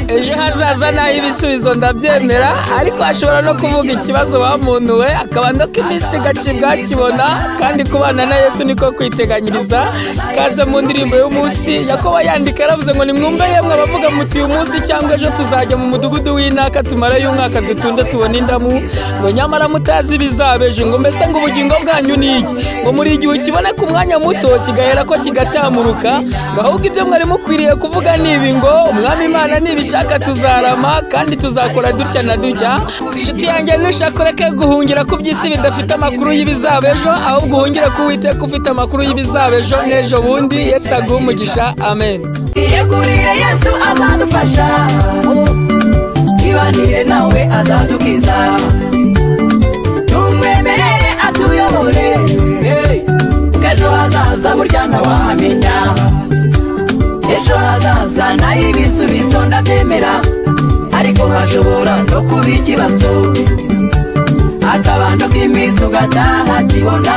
ejo hazaza naho ibisubizo ndabyemera, ariko ashobora no kuvuga ikibazo wa muntu we akabanda ko iminsi gacibwa kibona, kandi kubana na Yesu niko kwiteganyiriza. Kaze mu ndirimbo y'umunsi Yakobo yandika yaravuze ngo nimwumve yemwe abavuga muti uyu munsi cyangwa ejo tuzajya mu mudugudu w'inaka tumarayo umwaka dutunde tubona indamu, ngo nyamara mutazi ibizabeje, ngo mbese ngo ubugingo bwanyu ni iki, ngo muri igihe ukibona ku mwanya muto kigahera ko kigatamuruka, ngo ahubwo ibyo mwari mukwiriye kuvuga ni ibi ngo umwami Imana nibishaka tuzarama kandi tuzakora dutya na dutya. Inshuti yanjye nushaka ureke guhungira ku by'isi bidafite amakuru y'ibizabejo, ahubwo uhungire ku Uwiteka ufite amakuru y'ibizabejo n'ejo bundi. Yesu aguhe umugisha, amen. Yegurire Yesu azadufasha, ibanire nawe azadukiza, tumwemerere atuyobore, ejo hazaza burya ntawahamenya, ejo hazaza naho ibisubizo ndabyemera, ariko hashobora no kuba ikibazo, akabando k'iminsi ugataha kibona.